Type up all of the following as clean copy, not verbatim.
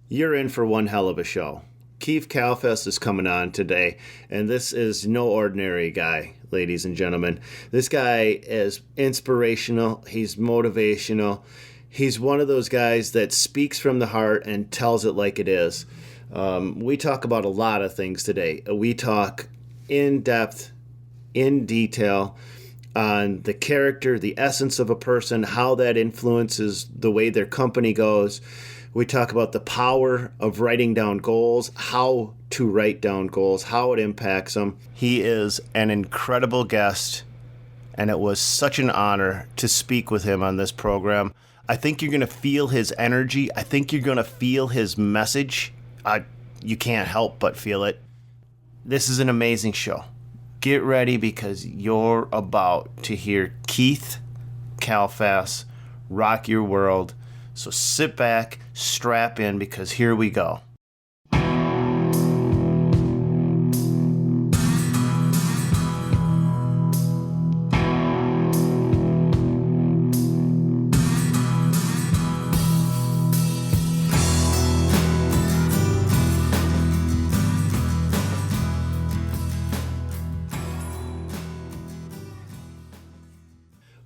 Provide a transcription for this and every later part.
You're in for one hell of a show. Keith Kalfas is coming on today, and this is no ordinary guy, ladies and gentlemen. This guy is inspirational, he's motivational, he's one of those guys that speaks from the heart and tells it like it is. We talk about a lot of things today. We talk in depth, in detail, on the character, the essence of a person, how that influences the way their company goes. We talk about the power of writing down goals, how to write down goals, how it impacts them. He is an incredible guest, and it was such an honor to speak with him on this program. I think you're going to feel his energy. I think you're going to feel his message. You can't help but feel it. This is an amazing show. Get ready because you're about to hear Keith Kalfas rock your world. So sit back, strap in, because here we go.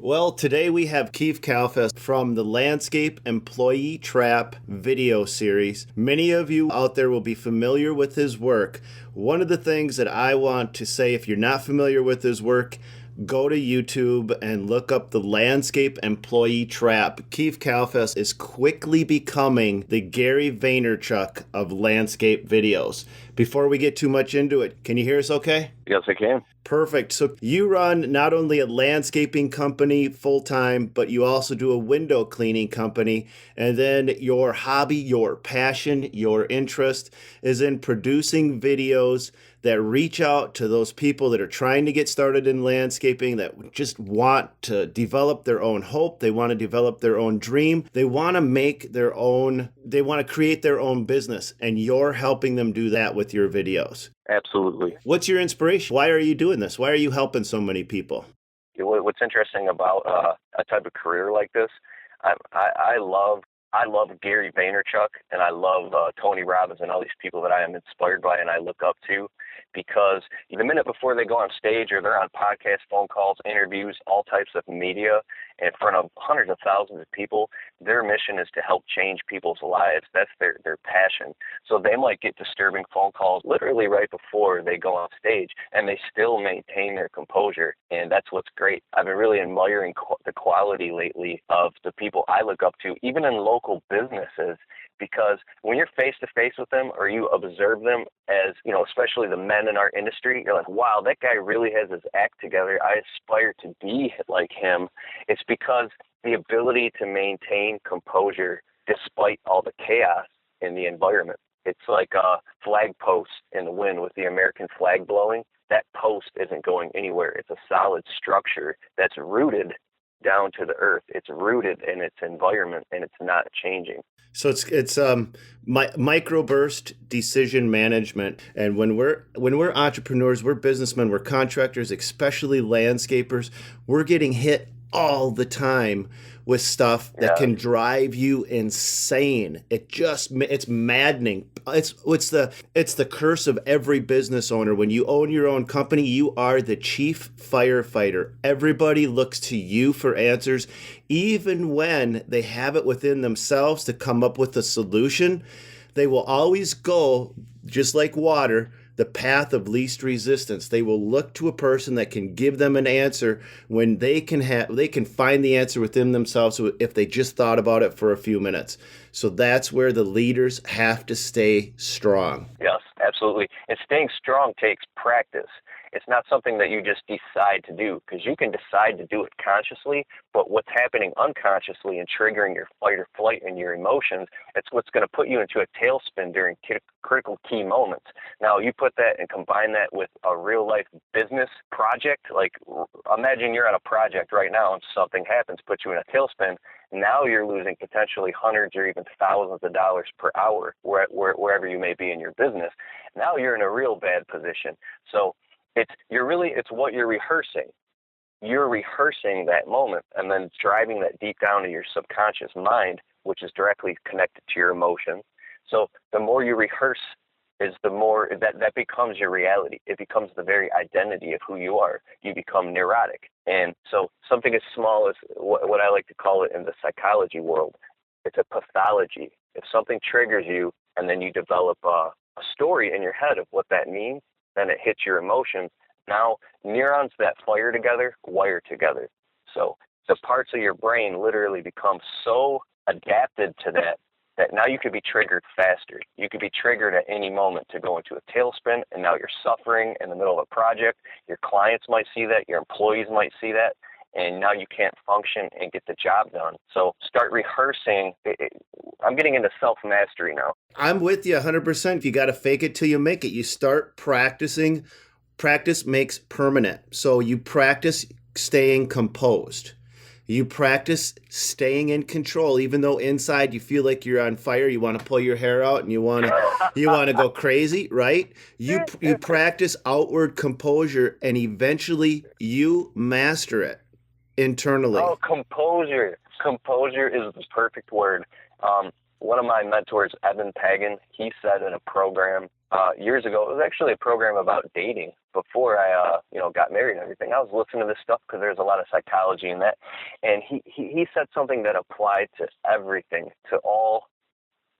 Well, today we have Keith Kalfas from the Landscape Employee Trap video series. Many of you out there will be familiar with his work. One of the things that I want to say, if you're not familiar with his work, go to YouTube and look up the Landscape Employee Trap. Keith Kalfas is quickly becoming the Gary Vaynerchuk of landscape videos. Before we get too much into it, can you hear us okay? Yes, I can. Perfect. So you run not only a landscaping company full-time, but you also do a window cleaning company. And then your hobby, your passion, your interest is in producing videos that reach out to those people that are trying to get started in landscaping, that just want to develop their own hope. They want to develop their own dream. They want to make their own, they want to create their own business. And you're helping them do that with your videos. Absolutely. What's your inspiration? Why are you doing this? Why are you helping so many people? What's interesting about a type of career like this, I love Gary Vaynerchuk, and I love Tony Robbins and all these people that I am inspired by and I look up to, because the minute before they go on stage or they're on podcasts, phone calls, interviews, all types of media in front of hundreds of thousands of people, their mission is to help change people's lives. That's their passion. So they might get disturbing phone calls literally right before they go on stage, and they still maintain their composure. And that's what's great. I've been really admiring the quality lately of the people I look up to, even in local businesses, because when you're face to face with them or you observe them as, especially the men in our industry, you're like, wow, that guy really has his act together. I aspire to be like him. It's because the ability to maintain composure despite all the chaos in the environment. It's like a flag post in the wind with the American flag blowing. That post isn't going anywhere. It's a solid structure that's rooted down to the earth. It's rooted in its environment, and it's not changing. So it's microburst decision management. And when we're entrepreneurs, we're businessmen, we're contractors, especially landscapers, we're getting hit all the time with stuff that can drive you insane. It's maddening. It's the curse of every business owner. When you own your own company, you are the chief firefighter. Everybody looks to you for answers, even when they have it within themselves to come up with a solution. They will always go, just like water, the path of least resistance. They will look to a person that can give them an answer when they can find the answer within themselves if they just thought about it for a few minutes. So that's where the leaders have to stay strong. Yes, absolutely. And staying strong takes practice. It's not something that you just decide to do, because you can decide to do it consciously, but what's happening unconsciously and triggering your fight or flight and your emotions, it's what's going to put you into a tailspin during critical key moments. Now, you put that and combine that with a real life business project. Like, imagine you're on a project right now and something happens, puts you in a tailspin. Now you're losing potentially hundreds or even thousands of dollars per hour wherever you may be in your business. Now you're in a real bad position. So it's what you're rehearsing. You're rehearsing that moment and then driving that deep down to your subconscious mind, which is directly connected to your emotions. So the more you rehearse is the more that becomes your reality. It becomes the very identity of who you are. You become neurotic. And so something as small as what I like to call it in the psychology world, it's a pathology. If something triggers you and then you develop a story in your head of what that means, then it hits your emotions. Now neurons that fire together wire together. So the parts of your brain literally become so adapted to that now you could be triggered faster. You could be triggered at any moment to go into a tailspin, and now you're suffering in the middle of a project. Your clients might see that. Your employees might see that. And now you can't function and get the job done. So start rehearsing. I'm getting into self-mastery now. I'm with you 100%. You got to fake it till you make it. You start practicing. Practice makes permanent. So you practice staying composed. You practice staying in control, even though inside you feel like you're on fire. You want to pull your hair out and you want to go crazy, right? You practice outward composure, and eventually you master it internally. Oh, composure! Composure is the perfect word. One of my mentors, Evan Pagan, he said in a program years ago. It was actually a program about dating before I got married and everything. I was listening to this stuff because there's a lot of psychology in that. And he said something that applied to everything, to all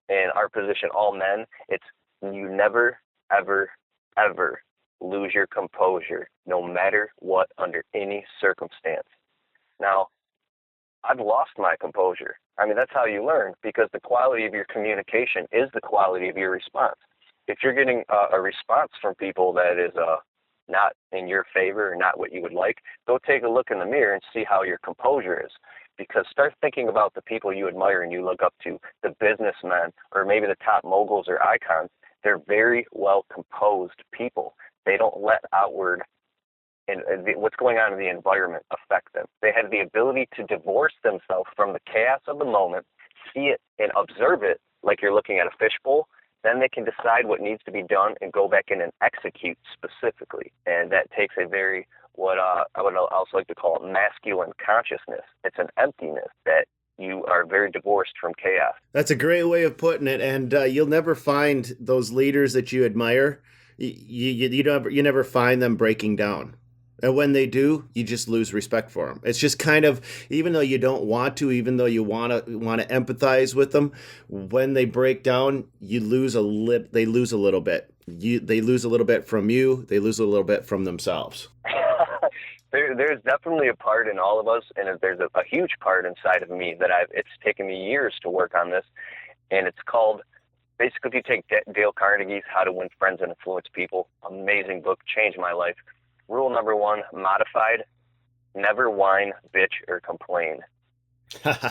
in our position, all men. It's you never, ever, ever lose your composure, no matter what, under any circumstance. Now, I've lost my composure. I mean, that's how you learn, because the quality of your communication is the quality of your response. If you're getting a response from people that is not in your favor or not what you would like, go take a look in the mirror and see how your composure is. Because start thinking about the people you admire and you look up to, the businessmen or maybe the top moguls or icons. They're very well composed people. They don't let outward and what's going on in the environment affect them. They have the ability to divorce themselves from the chaos of the moment, see it and observe it like you're looking at a fishbowl. Then they can decide what needs to be done and go back in and execute specifically. And that takes a very, what I would also like to call it, masculine consciousness. It's an emptiness that you are very divorced from chaos. That's a great way of putting it. And you'll never find those leaders that you admire. You never find them breaking down. And when they do, you just lose respect for them. It's just kind of, even though you don't want to, even though you want to empathize with them, when they break down, they lose a little bit. They lose a little bit from you. They lose a little bit from themselves. There's definitely a part in all of us, and there's a huge part inside of me that it's taken me years to work on this, and it's called, basically, if you take Dale Carnegie's How to Win Friends and Influence People, amazing book, changed my life. Rule number 1, modified, never whine, bitch, or complain.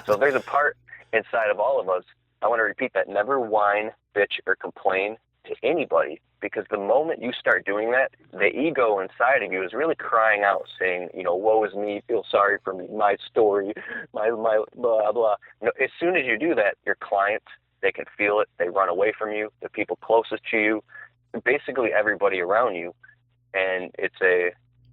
So there's a part inside of all of us. I want to repeat that. Never whine, bitch, or complain to anybody, because the moment you start doing that, the ego inside of you is really crying out, saying, woe is me, feel sorry for me, my story, my blah, blah. As soon as you do that, your clients, they can feel it. They run away from you, the people closest to you, basically everybody around you. And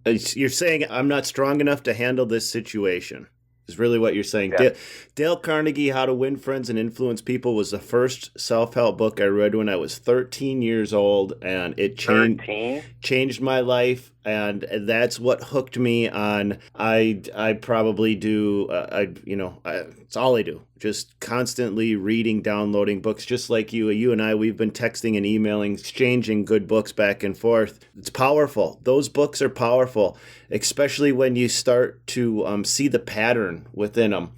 you're saying I'm not strong enough to handle this situation is really what you're saying. Yeah. Dale Carnegie, How to Win Friends and Influence People was the first self-help book I read when I was 13 years old, and it changed my life. And that's what hooked me on. I probably do, it's all I do. Just constantly reading, downloading books, just like you. You and I, we've been texting and emailing, exchanging good books back and forth. It's powerful. Those books are powerful, especially when you start to see the pattern within them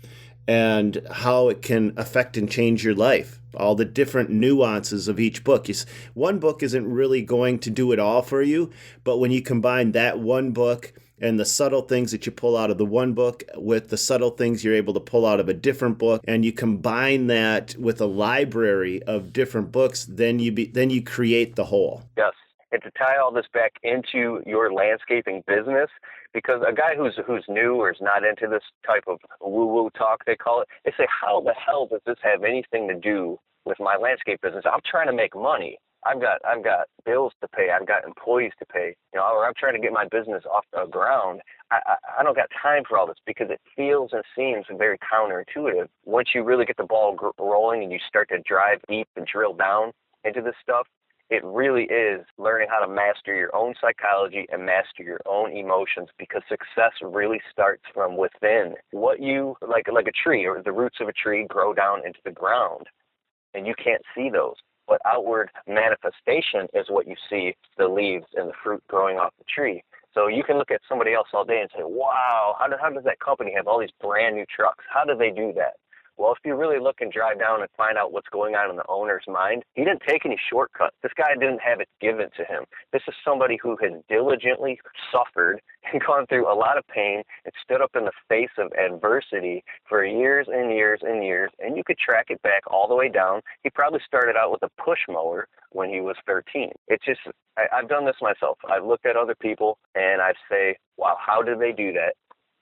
and how it can affect and change your life. All the different nuances of each book. One book isn't really going to do it all for you, but when you combine that one book and the subtle things that you pull out of the one book with the subtle things you're able to pull out of a different book, and you combine that with a library of different books, then you create the whole. Yes. And to tie all this back into your landscaping business, because a guy who's new or is not into this type of woo-woo talk, they call it, they say, how the hell does this have anything to do with my landscape business? I'm trying to make money. I've got bills to pay. I've got employees to pay. Or I'm trying to get my business off the ground. I don't got time for all this, because it feels and seems very counterintuitive. Once you really get the ball rolling and you start to drive deep and drill down into this stuff, it really is learning how to master your own psychology and master your own emotions, because success really starts from within. What you, like a tree, or the roots of a tree grow down into the ground, and you can't see those. But outward manifestation is what you see, the leaves and the fruit growing off the tree. So you can look at somebody else all day and say, wow, how does that company have all these brand new trucks? How do they do that? Well, if you really look and drive down and find out what's going on in the owner's mind, he didn't take any shortcuts. This guy didn't have it given to him. This is somebody who has diligently suffered and gone through a lot of pain and stood up in the face of adversity for years and years and years. And you could track it back all the way down. He probably started out with a push mower when he was 13. It's just, I've done this myself. I've looked at other people and I say, wow, how did they do that?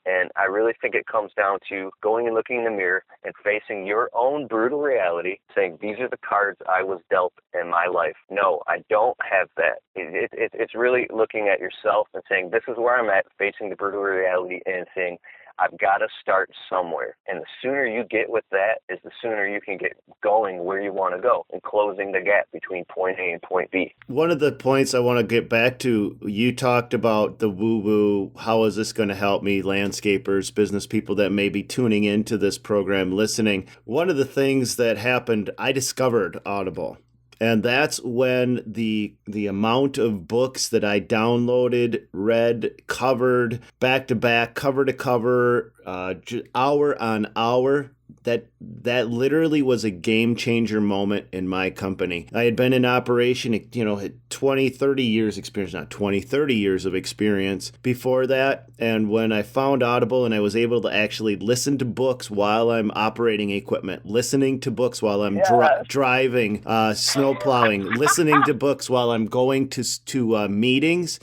And I really think it comes down to going and looking in the mirror and facing your own brutal reality, saying, these are the cards I was dealt in my life. No, I don't have that. It's really looking at yourself and saying, this is where I'm at, facing the brutal reality and saying, I've got to start somewhere. And the sooner you get with that is the sooner you can get going where you want to go and closing the gap between point A and point B. One of the points I want to get back to, you talked about the woo-woo. How is this going to help me, landscapers, business people that may be tuning into this program, listening? One of the things that happened, I discovered Audible. And that's when the amount of books that I downloaded, read, covered, back to back, cover to cover, hour on hour, that literally was a game changer moment in my company. I had been in operation, had 20, 30 years experience, not 20, 30 years of experience before that. And when I found Audible and I was able to actually listen to books while I'm operating equipment, listening to books while I'm driving, snow plowing, listening to books while I'm going to meetings,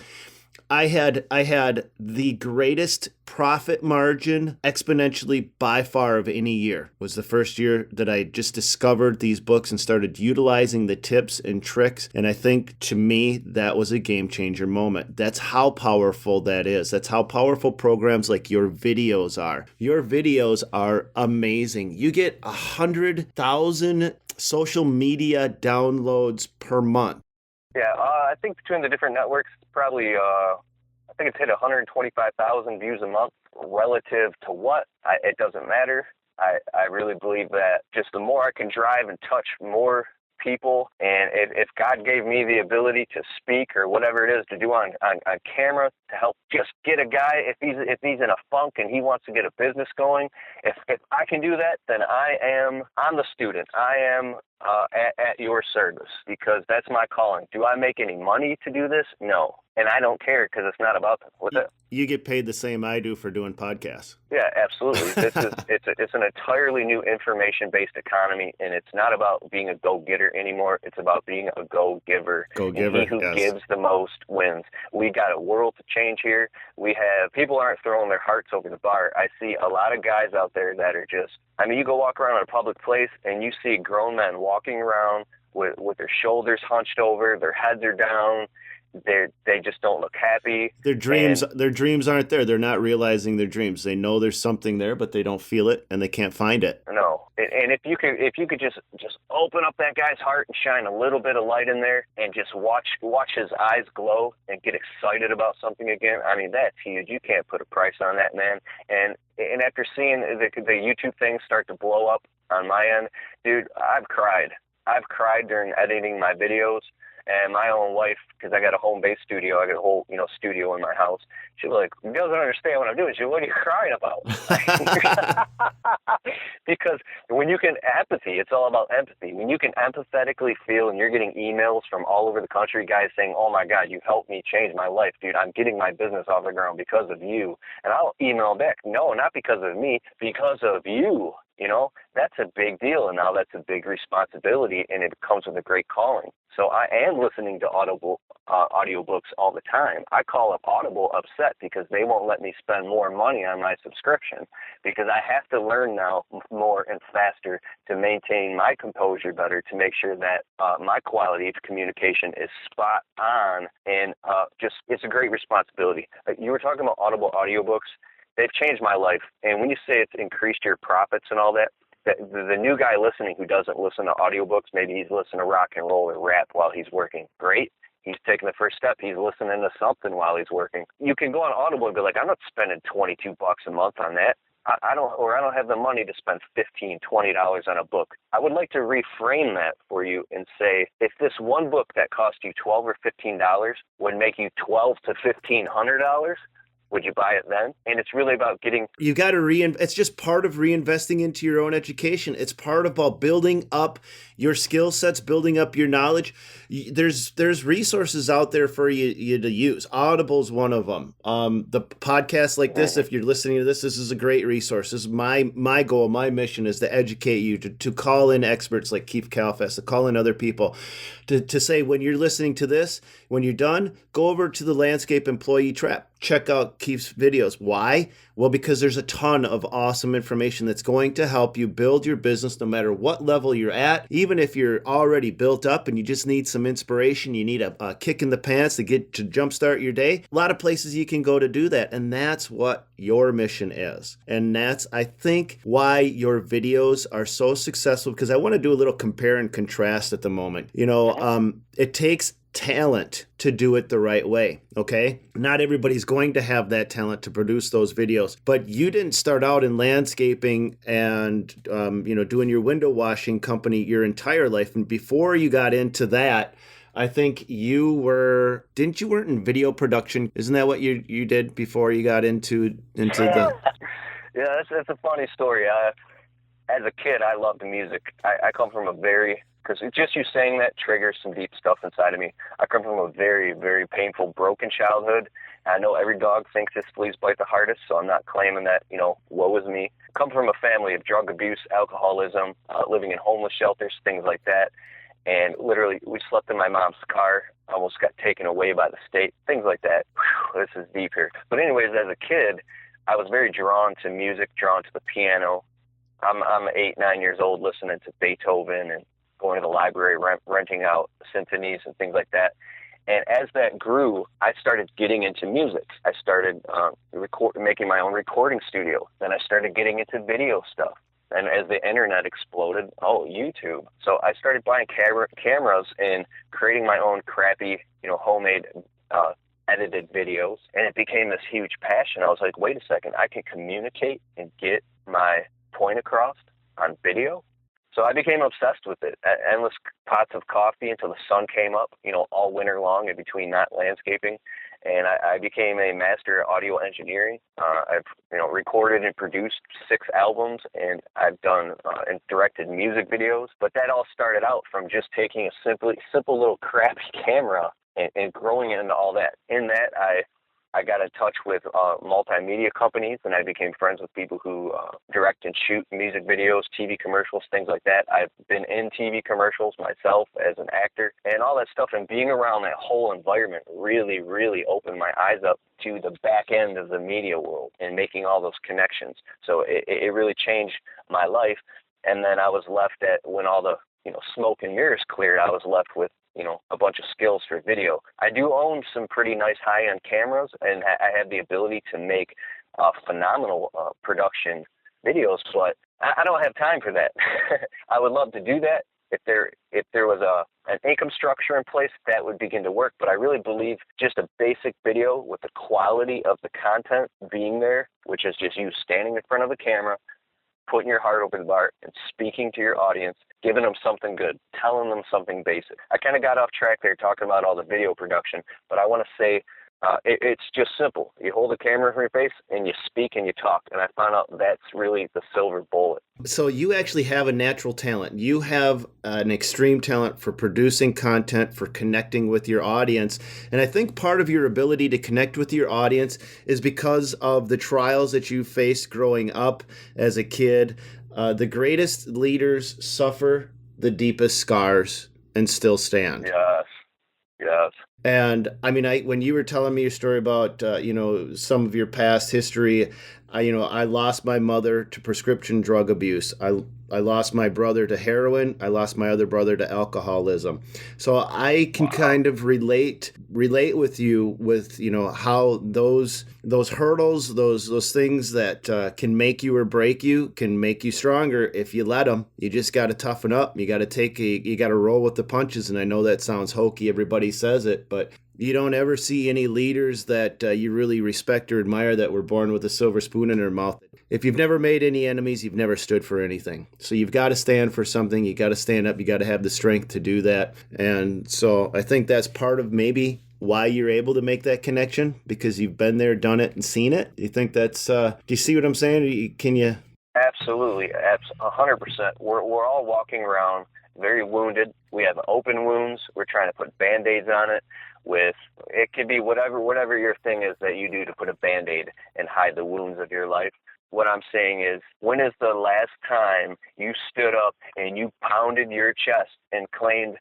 I had the greatest profit margin exponentially by far of any year. It was the first year that I just discovered these books and started utilizing the tips and tricks. And I think, to me, that was a game changer moment. That's how powerful that is. That's how powerful programs like your videos are. Your videos are amazing. You get 100,000 social media downloads per month. Yeah, I think between the different networks, probably, I think it's hit 125,000 views a month. Relative to what? It doesn't matter. I really believe that just the more I can drive and touch more people, and if God gave me the ability to speak or whatever it is to do on camera to help just get a guy, if he's in a funk and he wants to get a business going, if I can do that, then I'm the student. I am at your service, because that's my calling. Do I make any money to do this? No. And I don't care, because it's not about that. You get paid the same I do for doing podcasts. Yeah, absolutely. It's an entirely new information-based economy, and it's not about being a go-getter anymore. It's about being a go-giver. Go-giver, and he who gives the most wins. We got a world to change here. People aren't throwing their hearts over the bar. I see a lot of guys out there that are just, you go walk around in a public place, and you see grown men walking around with their shoulders hunched over, their heads are down. They just don't look happy. Their dreams aren't there. They're not realizing their dreams. They know there's something there, but they don't feel it and they can't find it. No. And if you could just open up that guy's heart and shine a little bit of light in there and just watch his eyes glow and get excited about something again, that's huge. You can't put a price on that, man. And after seeing the YouTube thing start to blow up on my end, dude, I've cried. I've cried during editing my videos. And my own wife, because I got a home-based studio, I got a whole, studio in my house. She was like, doesn't understand what I'm doing. She was, what are you crying about? Because when you can empathy, it's all about empathy. When you can empathetically feel, and you're getting emails from all over the country, guys saying, oh my God, you helped me change my life, dude. I'm getting my business off the ground because of you. And I'll email back, no, not because of me, because of you. That's a big deal. And now that's a big responsibility, and it comes with a great calling. So I am listening to audiobooks all the time. I call up Audible upset because they won't let me spend more money on my subscription, because I have to learn now more and faster to maintain my composure better, to make sure that my quality of communication is spot on, and it's a great responsibility. You were talking about Audible audiobooks. They've changed my life. And when you say it's increased your profits and all that, the new guy listening who doesn't listen to audiobooks, maybe he's listening to rock and roll or rap while he's working. Great. He's taking the first step. He's listening to something while he's working. You can go on Audible and be like, I'm not spending $22 a month on that. I don't have the money to spend $15, $20 on a book. I would like to reframe that for you and say, if this one book that cost you $12 or $15 would make you $1,200 to $1,500, would you buy it then? And it's really about getting... You got to it's just part of reinvesting into your own education. It's part about building up your skill sets, building up your knowledge. There's resources out there for you to use. Audible's one of them. The podcast like this, if you're listening to this is a great resource. This is my goal, my mission is to educate you, to call in experts like Keith Kalfas, to call in other people, to say, when you're listening to this, when you're done, go over to the Landscape Employee Trap. Check out Keith's videos. Why? Well, because there's a ton of awesome information that's going to help you build your business no matter what level you're at. Even if you're already built up and you just need some inspiration, you need a kick in the pants to jumpstart your day. A lot of places you can go to do that. And that's what your mission is. And that's, I think, why your videos are so successful, because I want to do a little compare and contrast at the moment. It takes talent to do it the right way. Okay. Not everybody's going to have that talent to produce those videos, but you didn't start out in landscaping and, doing your window washing company your entire life. And before you got into that, I think weren't in video production? Isn't that what you did before you got into the... Yeah, that's a funny story. As a kid, I loved music. I come from because just you saying that triggers some deep stuff inside of me. I come from a very, very painful, broken childhood. I know every dog thinks its fleas bite the hardest, so I'm not claiming that, woe is me. I come from a family of drug abuse, alcoholism, living in homeless shelters, things like that. And literally, we slept in my mom's car, almost got taken away by the state, things like that. Whew, this is deep here. But anyways, as a kid, I was very drawn to music, drawn to the piano. I'm 8, 9 years old listening to Beethoven and going to the library, renting out symphonies and things like that. And as that grew, I started getting into music. I started making my own recording studio. Then I started getting into video stuff. And as the internet exploded, YouTube. So I started buying cameras and creating my own crappy, homemade edited videos. And it became this huge passion. I was like, wait a second, I can communicate and get my point across on video. So I became obsessed with it. Endless pots of coffee until the sun came up, all winter long in between not landscaping. And I became a master at audio engineering. I've recorded and produced 6 albums, and I've done and directed music videos. But that all started out from just taking a simple little crappy camera and growing it into all that. In that, I got in touch with multimedia companies, and I became friends with people who direct and shoot music videos, TV commercials, things like that. I've been in TV commercials myself as an actor and all that stuff, and being around that whole environment really, really opened my eyes up to the back end of the media world and making all those connections. So it really changed my life. And then I was left when all the smoke and mirrors cleared, I was left with a bunch of skills for video. I do own some pretty nice high-end cameras, and I have the ability to make phenomenal production videos, but I don't have time for that. I would love to do that. If there was an income structure in place, that would begin to work. But I really believe just a basic video with the quality of the content being there, which is just you standing in front of a camera, putting your heart over the bar and speaking to your audience, giving them something good, telling them something basic. I kind of got off track there talking about all the video production, but I want to say it's just simple. You hold the camera in your face and you speak and you talk. And I found out that's really the silver bullet. So you actually have a natural talent. You have an extreme talent for producing content, for connecting with your audience. And I think part of your ability to connect with your audience is because of the trials that you faced growing up as a kid. The greatest leaders suffer the deepest scars and still stand. Yes. Yes. And I mean, when you were telling me your story about some of your past history, I lost my mother to prescription drug abuse. I lost my brother to heroin. I lost my other brother to alcoholism. So I can kind of relate with you with how those hurdles, those things that can make you or break you, can make you stronger if you let them. You just got to toughen up. You got to you got to roll with the punches. And I know that sounds hokey. Everybody says it, but you don't ever see any leaders that you really respect or admire that were born with a silver spoon in their mouth. If you've never made any enemies, you've never stood for anything. So you've got to stand for something. You got to stand up. You got to have the strength to do that. And so I think that's part of maybe why you're able to make that connection, because you've been there, done it, and seen it. You think that's, do you see what I'm saying? Can you? Absolutely. 100%. We're all walking around very wounded. We have open wounds. We're trying to put Band-Aids on it. It could be whatever your thing is that you do to put a Band-Aid and hide the wounds of your life. What I'm saying is, when is the last time you stood up and you pounded your chest and claimed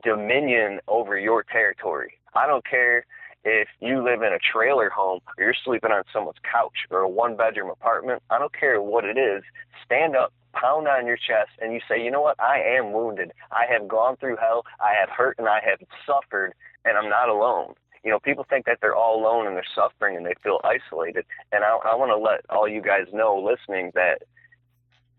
dominion over your territory? I don't care if you live in a trailer home or you're sleeping on someone's couch or a one-bedroom apartment. I don't care what it is. Stand up, pound on your chest, and you say, you know what? I am wounded. I have gone through hell. I have hurt and I have suffered, and I'm not alone. People think that they're all alone and they're suffering and they feel isolated. And I want to let all you guys know listening that,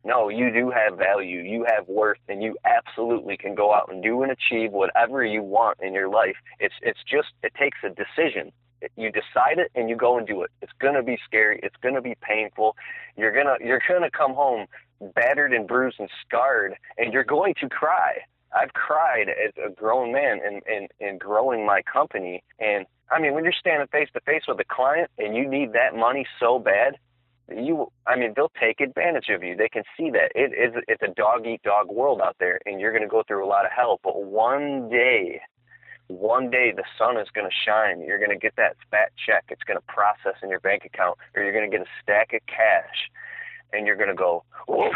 no, you do have value, you have worth, and you absolutely can go out and do and achieve whatever you want in your life. It takes a decision. You decide it and you go and do it. It's going to be scary. It's going to be painful. You're going to come home battered and bruised and scarred, and you're going to cry. I've cried as a grown man in growing my company. And I mean, when you're standing face to face with a client and you need that money so bad, they'll take advantage of you. They can see that it's a dog eat dog world out there, and you're going to go through a lot of hell. But one day the sun is going to shine. You're going to get that fat check. It's going to process in your bank account, or you're going to get a stack of cash, and you're going to go, oof.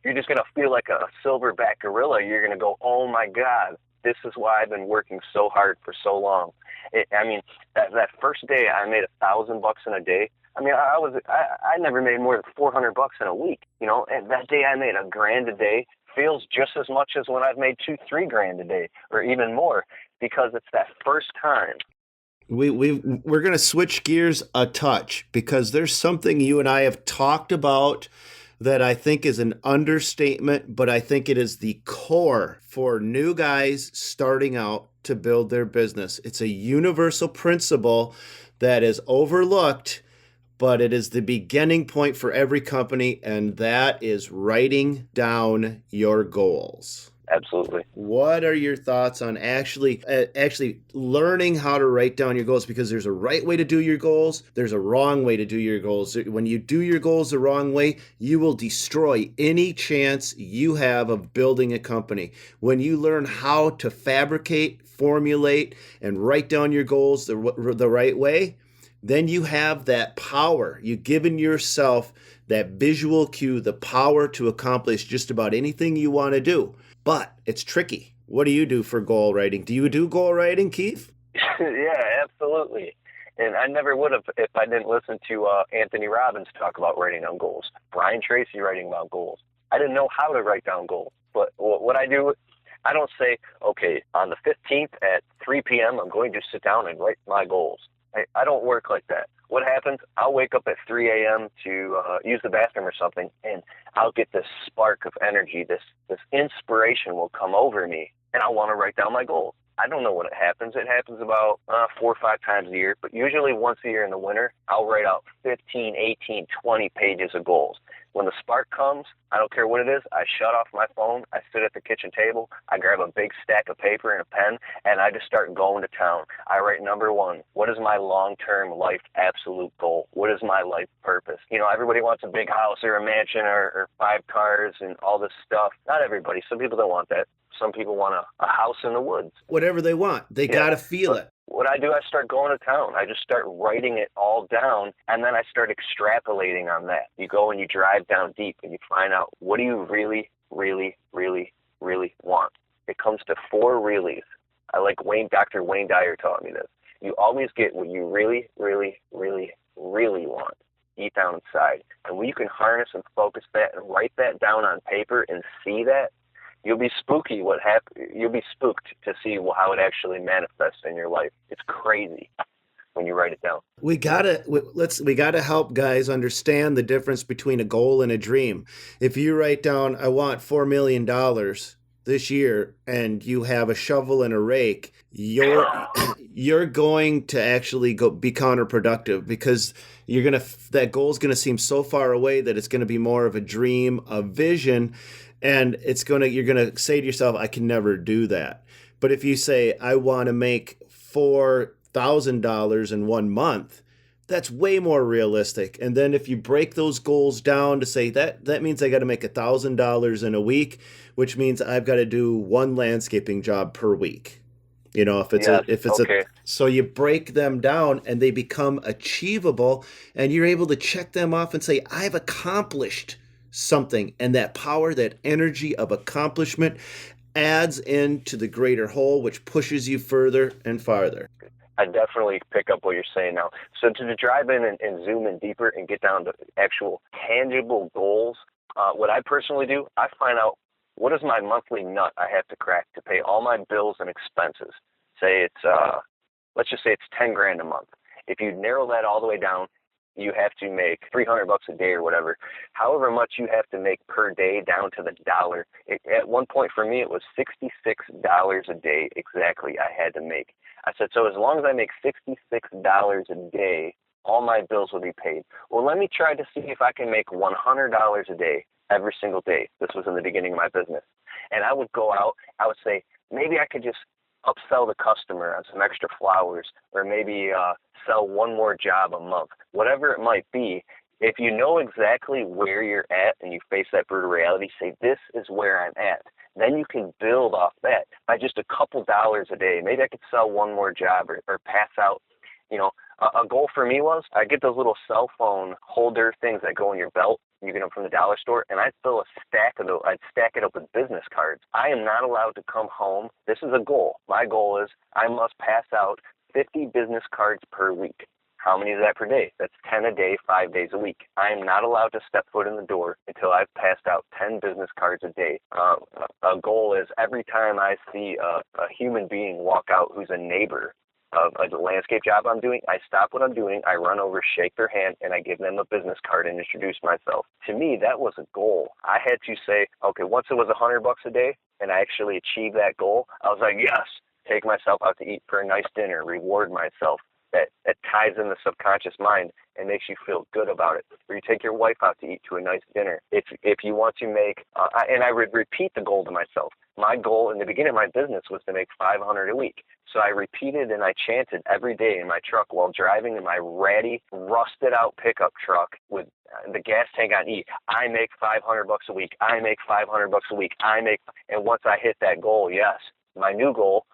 You're just going to feel like a silverback gorilla. You're going to go, oh my God, this is why I've been working so hard for so long. That first day I made $1,000 in a day. I never made more than $400 in a week, and that day I made $1,000 a day feels just as much as when I've made $2-3 grand a day or even more, because it's that first time. We're going to switch gears a touch, because there's something you and I have talked about that I think is an understatement, but I think it is the core for new guys starting out to build their business. It's a universal principle that is overlooked, but it is the beginning point for every company, and that is writing down your goals. Absolutely. What are your thoughts on actually learning how to write down your goals? Because there's a right way to do your goals. There's a wrong way to do your goals. When you do your goals the wrong way, you will destroy any chance you have of building a company. When you learn how to fabricate, formulate, and write down your goals the right way, then you have that power. You've given yourself that visual cue, the power to accomplish just about anything you want to do. But it's tricky. What do you do for goal writing? Do you do goal writing, Keith? Yeah, absolutely. And I never would have if I didn't listen to Anthony Robbins talk about writing down goals. Brian Tracy writing about goals. I didn't know how to write down goals. But what I do, I don't say, okay, on the 15th at 3 p.m., I'm going to sit down and write my goals. I don't work like that. What happens, I'll wake up at 3 a.m. to use the bathroom or something, and I'll get this spark of energy, this inspiration will come over me, and I want to write down my goals. I don't know when it happens. It happens about 4 or 5 times a year, but usually once a year in the winter, I'll write out 15, 18, 20 pages of goals. When the spark comes, I don't care what it is, I shut off my phone, I sit at the kitchen table, I grab a big stack of paper and a pen, and I just start going to town. I write number 1, what is my long-term life absolute goal? What is my life purpose? Everybody wants a big house or a mansion or 5 cars and all this stuff. Not everybody. Some people don't want that. Some people want a house in the woods. Whatever they want. They got to feel it. what I do, I start going to town. I just start writing it all down, and then I start extrapolating on that. You go and you drive down deep, and you find out, what do you really, really, really, really want? It comes to 4 reallys. I like Dr. Wayne Dyer taught me this. You always get what you really, really, really, really want deep down inside. And when you can harness and focus that and write that down on paper and see that, you'll be you'll be spooked to see how it actually manifests in your life. It's crazy when you write it down. We gotta help guys understand the difference between a goal and a dream. If you write down, I want $4 million this year, and you have a shovel and a rake, you're going to actually be counterproductive, because that goal is gonna seem so far away that it's gonna be more of a dream, a vision, and you're gonna say to yourself, I can never do that. But if you say, I want to make $4,000 in 1 month, that's way more realistic. And then if you break those goals down to say that means I got to make $1,000 in a week, which means I've got to do 1 landscaping job per week. You know, so you break them down and they become achievable, and you're able to check them off and say, I've accomplished something. And that power, that energy of accomplishment adds into the greater whole, which pushes you further and farther. I definitely pick up what you're saying now. So to drive in and zoom in deeper and get down to actual tangible goals, what I personally do, I find out, what is my monthly nut I have to crack to pay all my bills and expenses? Say it's, let's just say it's 10 grand a month. If you narrow that all the way down, you have to make $300 a day or whatever. However much you have to make per day down to the dollar. At one point for me, it was $66 a day exactly I had to make. I said, so as long as I make $66 a day, all my bills will be paid. Well, let me try to see if I can make $100 a day every single day. This was in the beginning of my business. And I would go out, I would say, maybe I could just upsell the customer on some extra flowers, or maybe sell 1 more job a month, whatever it might be. If you know exactly where you're at and you face that brutal reality, say, this is where I'm at. Then you can build off that by just a couple dollars a day. Maybe I could sell 1 more job or pass out. You know, a goal for me was, I get those little cell phone holder things that go in your belt. You get them from the dollar store, and I'd fill a stack of those. I'd stack it up with business cards. I am not allowed to come home. This is a goal. My goal is I must pass out 50 business cards per week. How many is that per day? That's 10 a day, 5 days a week. I am not allowed to step foot in the door until I've passed out 10 business cards a day. A goal is every time I see a human being walk out who's a neighbor of a landscape job I'm doing, I stop what I'm doing, I run over, shake their hand, and I give them a business card and introduce myself. To me, that was a goal. I had to say, okay, once it was $100 a day, and I actually achieved that goal, I was like, yes, take myself out to eat for a nice dinner, reward myself. That ties in the subconscious mind and makes you feel good about it. Or you take your wife out to eat to a nice dinner. If you want to make, and I would repeat the goal to myself. My goal in the beginning of my business was to make $500 a week. So I repeated and I chanted every day in my truck while driving in my ratty, rusted out pickup truck with the gas tank on E. I make $500 a week. I make $500 a week. And once I hit that goal, yes, my new goal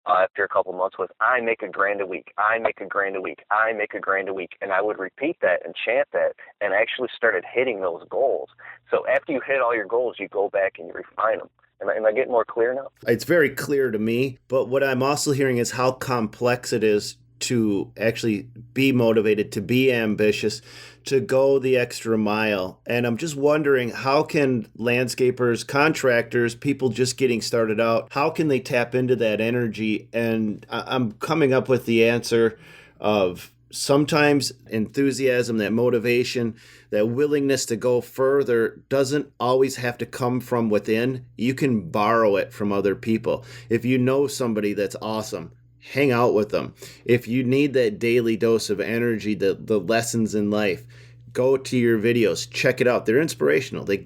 after a couple months was, I make $1,000 a week. I make $1,000 a week. I make $1,000 a week. And I would repeat that and chant that, and I actually started hitting those goals. So after you hit all your goals, you go back and you refine them. Am I getting more clear now? It's very clear to me, but what I'm also hearing is how complex it is to actually be motivated, to be ambitious, to go the extra mile. And I'm just wondering, how can landscapers, contractors, people just getting started out, how can they tap into that energy? And I'm coming up with the answer of sometimes enthusiasm, that motivation, that willingness to go further doesn't always have to come from within. You can borrow it from other people. If you know somebody that's awesome, hang out with them. If you need that daily dose of energy, the lessons in life, go to your videos, check it out. They're inspirational. They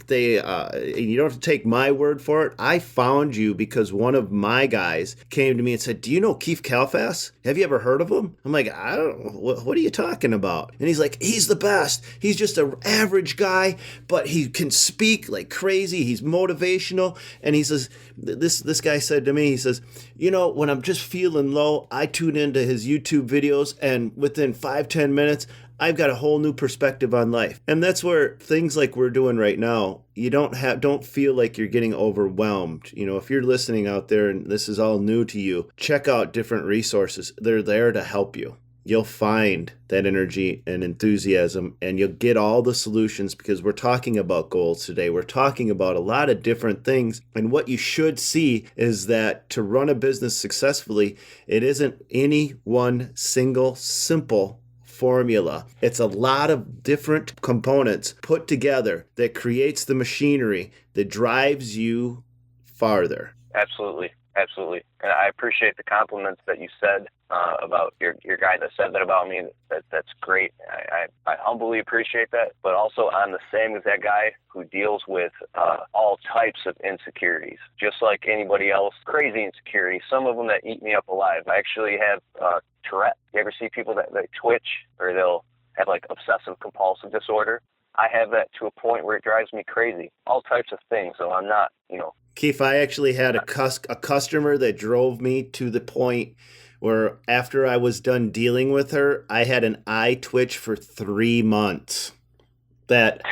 you don't have to take my word for it. I found you because one of my guys came to me and said, "Do you know Keith Kalfas? Have you ever heard of him?" I'm like, "I don't know. What are you talking about?" And he's like, "He's the best. He's just an average guy, but he can speak like crazy. He's motivational." And he says, this guy said to me, he says, "You know, when I'm just feeling low, I tune into his YouTube videos, and within 5-10 minutes, I've got a whole new perspective on life." And that's where things like we're doing right now, you don't feel like you're getting overwhelmed. You know, if you're listening out there and this is all new to you, check out different resources. They're there to help you. You'll find that energy and enthusiasm, and you'll get all the solutions, because we're talking about goals today. We're talking about a lot of different things. And what you should see is that to run a business successfully, it isn't any one single simple formula. It's a lot of different components put together that creates the machinery that drives you farther. Absolutely. Absolutely. And I appreciate the compliments that you said about your guy that said that about me. That's great. I humbly appreciate that. But also, I'm the same as that guy who deals with all types of insecurities, just like anybody else. Crazy insecurities, some of them that eat me up alive. I actually have Tourette. You ever see people that they twitch, or they'll have like obsessive compulsive disorder? I have that to a point where it drives me crazy. All types of things. So I'm not, Keith, I actually had a customer that drove me to the point where after I was done dealing with her, I had an eye twitch for 3 months. And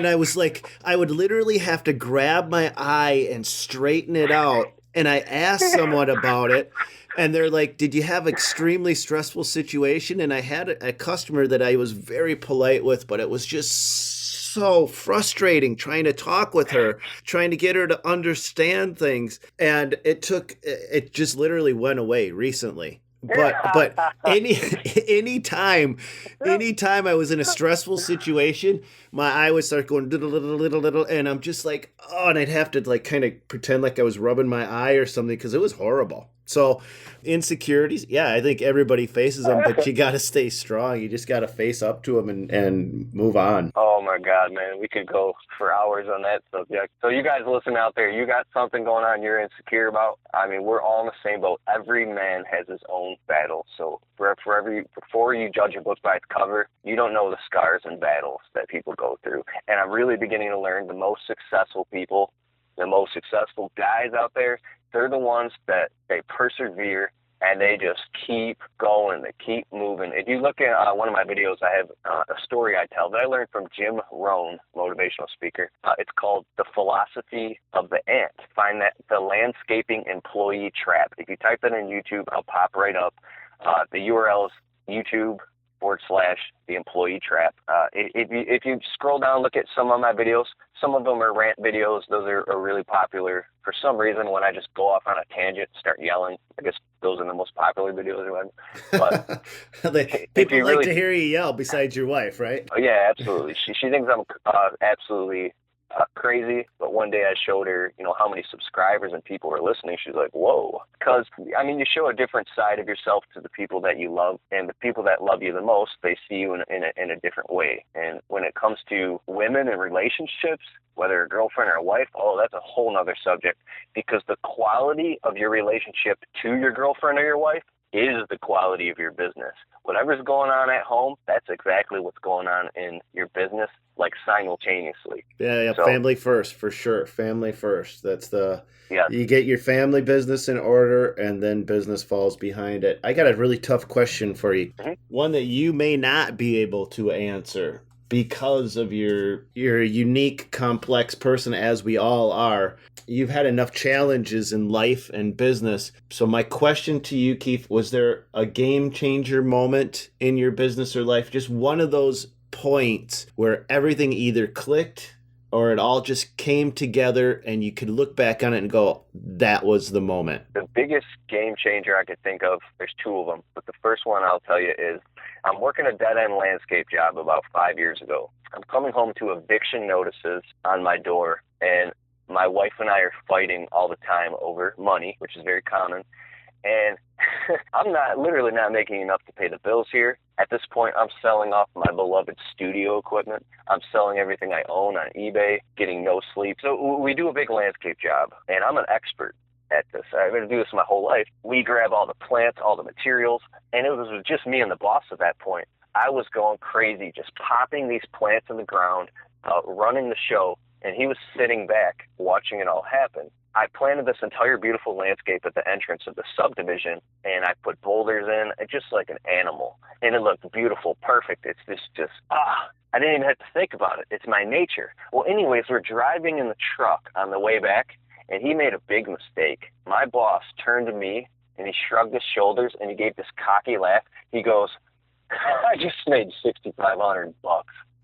I was like, I would literally have to grab my eye and straighten it out. And I asked someone about it, and they're like, "Did you have extremely stressful situation?" And I had a customer that I was very polite with, but it was just so frustrating trying to talk with her, trying to get her to understand things. And it just literally went away recently. But any time I was in a stressful situation, my eye would start going little, and I'm just like, oh, and I'd have to like kind of pretend like I was rubbing my eye or something, because it was horrible. So insecurities, yeah, I think everybody faces them, but you got to stay strong. You just got to face up to them and move on. Oh my God, man, we could go for hours on that subject. So you guys listen out there, you got something going on you're insecure about? I mean, we're all in the same boat. Every man has his own battle. So before you judge a book by its cover, you don't know the scars and battles that people go through. And I'm really beginning to learn the most successful people, the most successful guys out there, they're the ones that they persevere and they just keep going. They keep moving. If you look at one of my videos, I have a story I tell that I learned from Jim Rohn, motivational speaker. It's called The Philosophy of the Ant. Find that, the landscaping employee trap. If you type that in YouTube, I'll pop right up. The URL is YouTube/The Employee Trap. If you scroll down, look at some of my videos. Some of them are rant videos. Those are really popular. For some reason, when I just go off on a tangent and start yelling, I guess those are the most popular videos. But people like to hear you yell besides your wife, right? Oh, yeah, absolutely. She thinks I'm absolutely crazy, but one day I showed her, how many subscribers and people were listening. She's like, whoa. Because, you show a different side of yourself to the people that you love, and the people that love you the most, they see you in a different way. And when it comes to women and relationships, whether a girlfriend or a wife, that's a whole nother subject, because the quality of your relationship to your girlfriend or your wife is the quality of your business. Whatever's going on at home, that's exactly what's going on in your business, like simultaneously. Yeah, so, family first, for sure. Family first. That's you get your family business in order, and then business falls behind it. I got a really tough question for you. Mm-hmm. One that you may not be able to answer because of your unique, complex person, as we all are. You've had enough challenges in life and business. So my question to you, Keith, was there a game changer moment in your business or life? Just one of those points where everything either clicked or it all just came together and you could look back on it and go, that was the moment? The biggest game changer I could think of, there's two of them. But the first one I'll tell you is, I'm working a dead-end landscape job about 5 years ago. I'm coming home to eviction notices on my door, and my wife and I are fighting all the time over money, which is very common. And I'm literally not making enough to pay the bills here. At this point, I'm selling off my beloved studio equipment. I'm selling everything I own on eBay, getting no sleep. So we do a big landscape job, and I'm an expert at this. I've been doing this my whole life. We grab all the plants, all the materials, and it was just me and the boss at that point. I was going crazy, just popping these plants in the ground, running the show, and he was sitting back watching it all happen. I planted this entire beautiful landscape at the entrance of the subdivision, and I put boulders in, just like an animal. And it looked beautiful, perfect. It's just, I didn't even have to think about it. It's my nature. Well, anyways, we're driving in the truck on the way back, and he made a big mistake. My boss turned to me, and he shrugged his shoulders, and he gave this cocky laugh. He goes, I just made $6,500.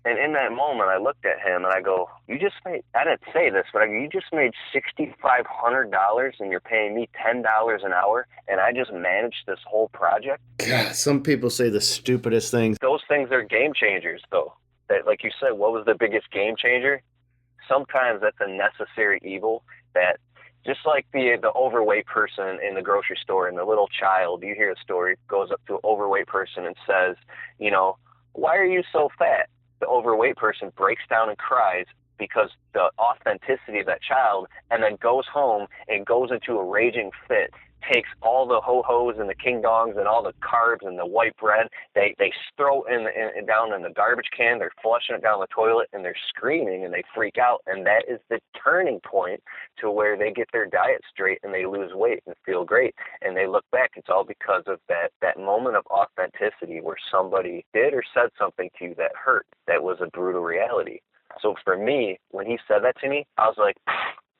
And in that moment, I looked at him and I go, I didn't say this, but you just made $6,500 and you're paying me $10 an hour and I just managed this whole project? God, some people say the stupidest things. Those things are game changers, though. That, like you said, what was the biggest game changer? Sometimes that's a necessary evil that, just like the overweight person in the grocery store and the little child, you hear a story, goes up to an overweight person and says, why are you so fat? The overweight person breaks down and cries because the authenticity of that child, and then goes home and goes into a raging fit, takes all the ho-hos and the king dongs and all the carbs and the white bread, they throw it down in the garbage can, they're flushing it down the toilet, and they're screaming and they freak out. And that is the turning point to where they get their diet straight and they lose weight and feel great. And they look back, it's all because of that moment of authenticity where somebody did or said something to you that hurt, that was a brutal reality. So for me, when he said that to me, I was like,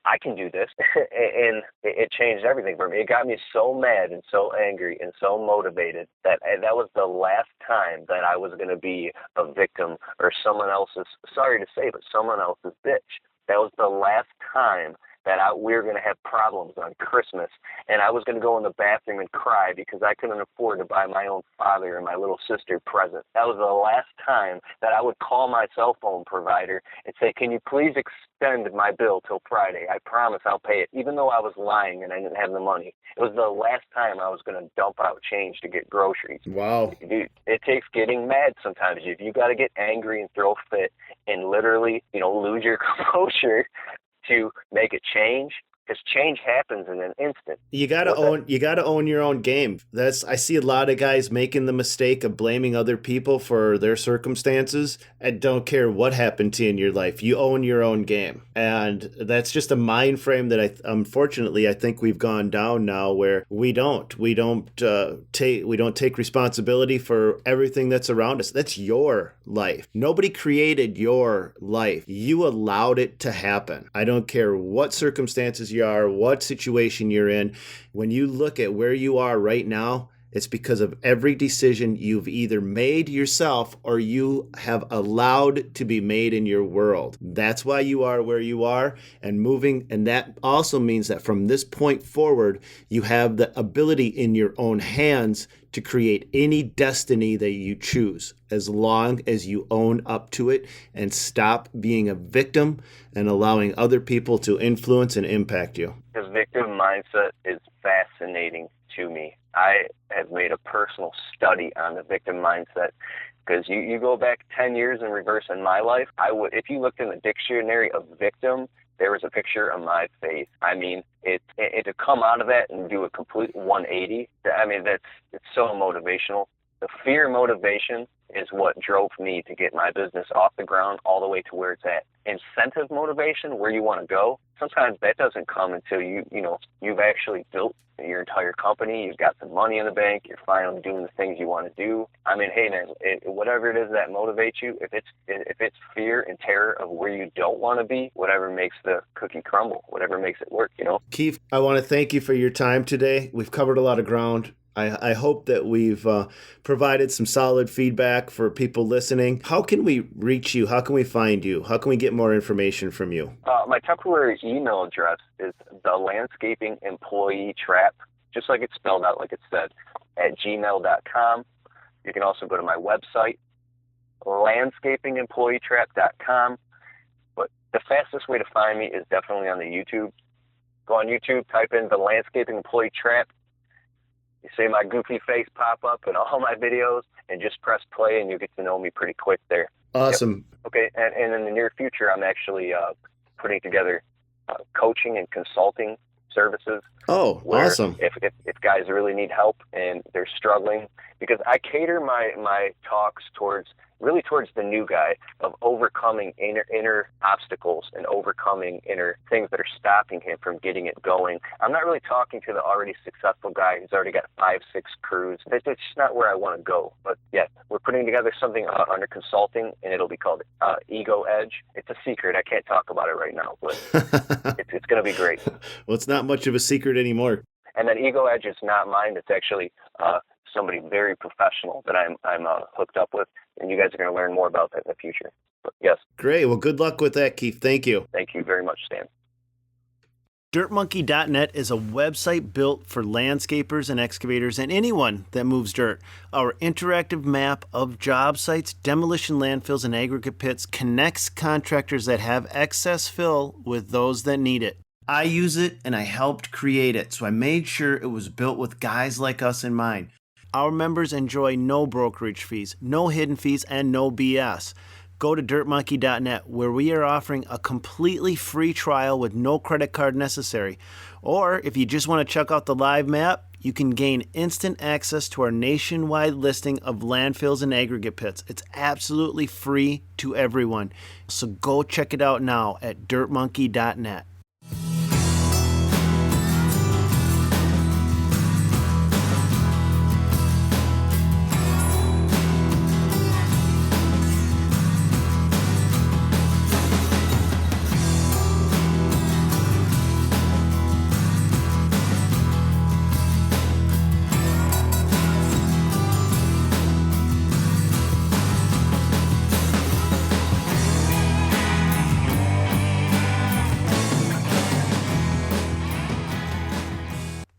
I can do this. And it changed everything for me. It got me so mad and so angry and so motivated that was the last time that I was going to be a victim or someone else's, sorry to say, but someone else's bitch. That was the last time that we were going to have problems on Christmas, and I was going to go in the bathroom and cry because I couldn't afford to buy my own father and my little sister presents. That was the last time that I would call my cell phone provider and say, can you please extend my bill till Friday? I promise I'll pay it, even though I was lying and I didn't have the money. It was the last time I was going to dump out change to get groceries. Wow. Dude, it takes getting mad sometimes. If you got to get angry and throw a fit and literally, lose your composure to make a change, because change happens in an instant. You gotta own your own game. I see a lot of guys making the mistake of blaming other people for their circumstances. I don't care what happened to you in your life. You own your own game. And that's just a mind frame that unfortunately I think we've gone down now, where we don't take responsibility for everything that's around us. That's your life. Nobody created your life. You allowed it to happen. I don't care what circumstances you are, what situation you're in. When you look at where you are right now, it's because of every decision you've either made yourself or you have allowed to be made in your world. That's why you are where you are and moving. And that also means that from this point forward, you have the ability in your own hands to create any destiny that you choose, as long as you own up to it and stop being a victim and allowing other people to influence and impact you. This victim mindset is fascinating to me. I have made a personal study on the victim mindset, because you go back 10 years in reverse in my life, if you looked in the dictionary of victim, there was a picture of my face. I mean, it to come out of that and do a complete 180, I mean, it's so motivational. The fear motivation is what drove me to get my business off the ground all the way to where it's at. Incentive motivation, where you want to go, sometimes that doesn't come until you've actually built your entire company, you've got some money in the bank, you're finally doing the things you want to do. I mean, hey man, whatever it is that motivates you, if it's fear and terror of where you don't want to be, whatever makes the cookie crumble, whatever makes it work, Keith, I want to thank you for your time today. We've covered a lot of ground. I hope that we've provided some solid feedback for people listening. How can we reach you? How can we find you? How can we get more information from you? My temporary email address is thelandscapingemployeetrap, just like it's spelled out, like it said, at gmail.com. You can also go to my website, landscapingemployeetrap.com. But the fastest way to find me is definitely on the YouTube. Go on YouTube, type in The Landscaping Employee Trap. You say my goofy face pop up in all my videos and just press play and you get to know me pretty quick there. Awesome. Yep. Okay, and in the near future, I'm actually putting together coaching and consulting services. Oh, awesome. If guys really need help and they're struggling, because I cater my talks towards the new guy, of overcoming inner obstacles and overcoming inner things that are stopping him from getting it going. I'm not really talking to the already successful guy who's already got 5-6 crews. That's just not where I want to go. But yeah, we're putting together something under consulting, and it'll be called Ego Edge. It's a secret. I can't talk about it right now, but it's going to be great. Well, it's not much of a secret anymore. And then Ego Edge is not mine. It's actually somebody very professional that I'm hooked up with, and you guys are going to learn more about that in the future. But yes. Great. Well, good luck with that, Keith. Thank you. Thank you very much, Stan. DirtMonkey.net is a website built for landscapers and excavators and anyone that moves dirt. Our interactive map of job sites, demolition landfills, and aggregate pits connects contractors that have excess fill with those that need it. I use it and I helped create it, so I made sure it was built with guys like us in mind. Our members enjoy no brokerage fees, no hidden fees, and no BS. Go to DirtMonkey.net, where we are offering a completely free trial with no credit card necessary. Or if you just want to check out the live map, you can gain instant access to our nationwide listing of landfills and aggregate pits. It's absolutely free to everyone. So go check it out now at DirtMonkey.net.